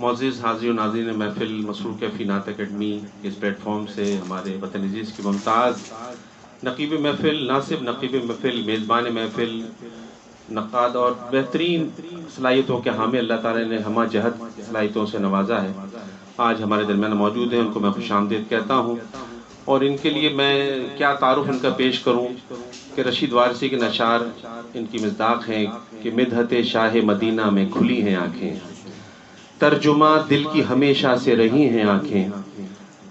معزز حاضرین و ناظرین محفل مسرور کیفی نعت اکیڈمی اس پلیٹ فارم سے ہمارے وطن عزیز کی ممتاز نقیب محفل، نہ صرف نقیب محفل، میزبان محفل، نقاد اور بہترین صلاحیتوں کے حامل اللہ تعالی نے ہمہ جہت صلاحیتوں سے نوازا ہے، آج ہمارے درمیان موجود ہیں۔ ان کو میں خوش آمدید کہتا ہوں، اور ان کے لیے میں کیا تعارف ان کا پیش کروں کہ رشید وارثی کے نشار ان کی مصداق ہیں کہ مدحت شاہ مدینہ میں کھلی ہیں آنکھیں، ترجمہ دل کی ہمیشہ سے رہی ہیں آنکھیں،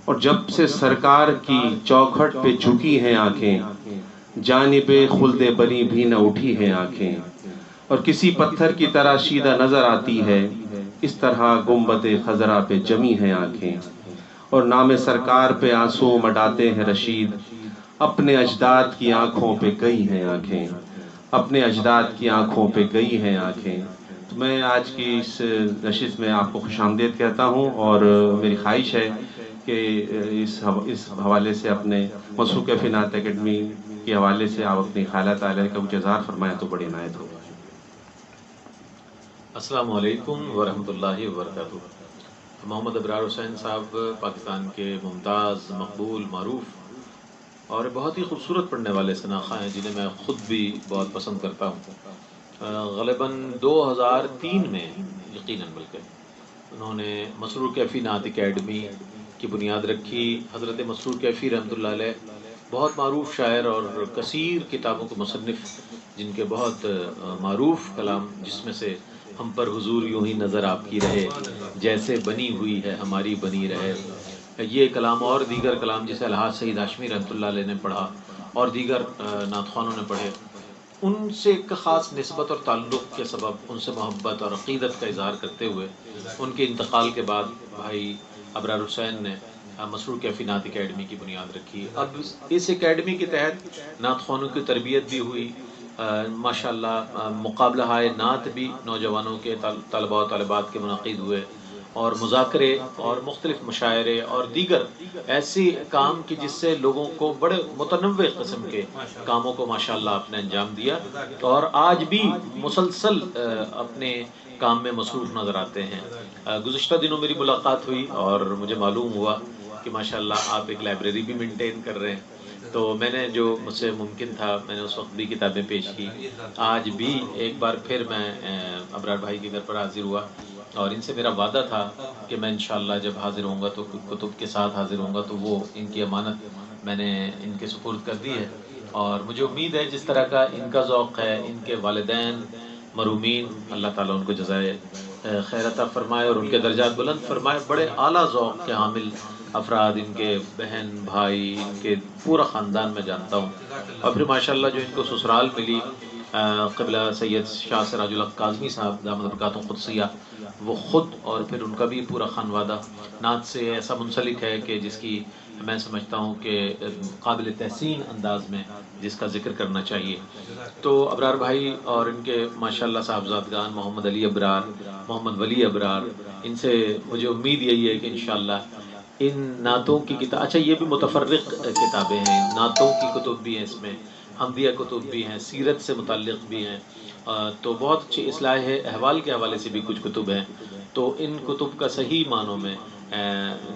اور جب سے سرکار کی چوکھٹ پہ جھکی ہیں آنکھیں، جانب خلد بری بھی نہ اٹھی ہیں آنکھیں، اور کسی پتھر کی طرح شیدہ نظر آتی ہے، اس طرح گنبد خضرا پہ جمی ہیں آنکھیں، اور نام سرکار پہ آنسو مڈاتے ہیں رشید، اپنے اجداد کی آنکھوں پہ گئی ہیں آنکھیں، اپنے اجداد کی آنکھوں پہ گئی ہیں آنکھیں۔ تو میں آج کی اس نشست میں آپ کو خوش آمدید کہتا ہوں، اور میری خواہش ہے کہ اس حوالے سے اپنے مسرور کیفی نعت اکیڈمی کے حوالے سے آپ اپنی خیالات عالیہ کا کچھ اظہار فرمائیں تو بڑی عنایت ہوگی۔ السلام علیکم ورحمۃ اللہ وبرکاتہ۔ محمد ابرار حسین صاحب پاکستان کے ممتاز، مقبول، معروف اور بہت ہی خوبصورت پڑھنے والے شناخواں ہیں، جنہیں میں خود بھی بہت پسند کرتا ہوں۔ غالباً 2003 میں یقیناً بلکہ انہوں نے مسرور کیفی نعت اکیڈمی کی بنیاد رکھی۔ حضرت مسرور کیفی رحمۃ اللہ علیہ بہت معروف شاعر اور کثیر کتابوں کے مصنف، جن کے بہت معروف کلام، جس میں سے ہم پر حضور یوں ہی نظر آپ کی رہے، جیسے بنی ہوئی ہے ہماری بنی رہے، یہ کلام اور دیگر کلام جسے الحاج سعید ہاشمی رحمۃ اللہ علیہ نے پڑھا اور دیگر نعت خوانوں نے پڑھے، ان سے ایک خاص نسبت اور تعلق کے سبب ان سے محبت اور عقیدت کا اظہار کرتے ہوئے ان کے انتقال کے بعد بھائی ابرار حسین نے مسرور کیفی نعت اکیڈمی کی بنیاد رکھی۔ اب اس اکیڈمی کے تحت نعت خوانوں کی تربیت بھی ہوئی، ماشاءاللہ مقابلہ ہائے نعت بھی نوجوانوں کے طلباء و طالبات کے منعقد ہوئے، اور مذاکرے اور مختلف مشاعرے اور دیگر ایسی کام کی جس سے لوگوں کو بڑے متنوع قسم کے کاموں کو ماشاءاللہ آپ نے انجام دیا، اور آج بھی مسلسل اپنے کام میں مصروف نظر آتے ہیں۔ گزشتہ دنوں میری ملاقات ہوئی اور مجھے معلوم ہوا کہ ماشاءاللہ آپ ایک لائبریری بھی مینٹین کر رہے ہیں، تو میں نے جو مجھ سے ممکن تھا میں نے اس وقت بھی کتابیں پیش کی۔ آج بھی ایک بار پھر میں ابرار بھائی کے گھر پر حاضر ہوا، اور ان سے میرا وعدہ تھا کہ میں انشاءاللہ جب حاضر ہوں گا تو کتب کے ساتھ حاضر ہوں گا، تو وہ ان کی امانت میں نے ان کے سپرد کر دی ہے، اور مجھے امید ہے جس طرح کا ان کا ذوق ہے، ان کے والدین مرحومین، اللہ تعالیٰ ان کو جزائے خیر عطا فرمائے اور ان کے درجات بلند فرمائے۔ بڑے اعلیٰ ذوق کے حامل افراد، ان کے بہن بھائی، ان کے پورا خاندان میں جانتا ہوں، اور پھر ماشاءاللہ جو ان کو سسرال ملی قبلہ سید شاہ سراج الحق کاظمی صاحب دامت برکاتہ قدسیہ، وہ خود اور پھر ان کا بھی پورا خانوادہ نعت سے ایسا منسلک ہے کہ جس کی میں سمجھتا ہوں کہ قابل تحسین انداز میں جس کا ذکر کرنا چاہیے۔ تو ابرار بھائی اور ان کے ماشاءاللہ صاحبزادگان محمد علی ابرار، محمد ولی ابرار، ان سے مجھے امید یہی ہے کہ انشاءاللہ ان نعتوں کی کتاب، اچھا یہ بھی متفرق کتابیں ہیں، نعتوں کی کتب بھی ہیں، اس میں حمدیہ کتب بھی ہیں، سیرت سے متعلق بھی ہیں، تو بہت اچھی اصلاح احوال کے حوالے سے بھی کچھ کتب ہیں۔ تو ان کتب کا صحیح معنوں میں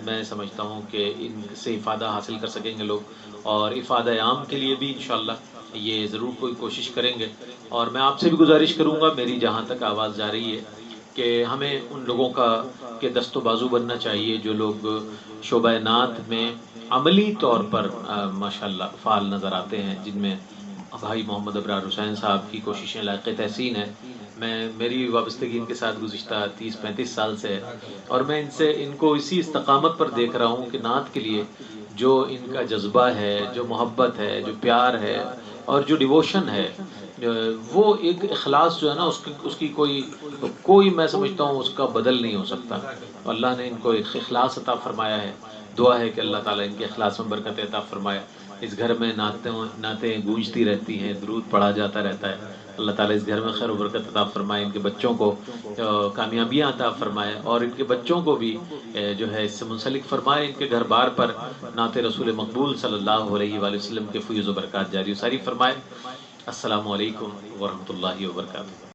میں سمجھتا ہوں کہ ان سے افادہ حاصل کر سکیں گے لوگ، اور افادہ عام کے لیے بھی انشاءاللہ یہ ضرور کوئی کوشش کریں گے۔ اور میں آپ سے بھی گزارش کروں گا، میری جہاں تک آواز جا رہی ہے، کہ ہمیں ان لوگوں کا کہ دست و بازو بننا چاہیے جو لوگ شعبہ نعت میں عملی طور پر ماشاءاللہ فعال نظر آتے ہیں، جن میں بھائی محمد ابرار حسین صاحب کی کوششیں لائق تحسین ہیں۔ میری وابستگی ان کے ساتھ گزشتہ 30-35 سال سے ہے، اور میں ان کو اسی استقامت پر دیکھ رہا ہوں کہ نعت کے لیے جو ان کا جذبہ ہے، جو محبت ہے، جو پیار ہے، اور جو ڈیووشن ہے، وہ ایک اخلاص جو ہے نا، اس کی کوئی میں سمجھتا ہوں اس کا بدل نہیں ہو سکتا۔ اللہ نے ان کو ایک اخلاص عطا فرمایا ہے، دعا ہے کہ اللہ تعالیٰ ان کے اخلاص میں برکت عطا فرمائے۔ اس گھر میں نعتیں گونجتی رہتی ہیں، درود پڑھا جاتا رہتا ہے، اللہ تعالیٰ اس گھر میں خیر و برکت عطا فرمائے، ان کے بچوں کو کامیابیاں عطا فرمائے، اور ان کے بچوں کو بھی جو ہے اس سے منسلک فرمائے، ان کے گھر بار پر نعت رسول مقبول صلی اللہ علیہ وآلہ وسلم کے فیض و برکات جاری و ساری فرمائے۔ السلام علیکم ورحمۃ اللہ وبرکاتہ۔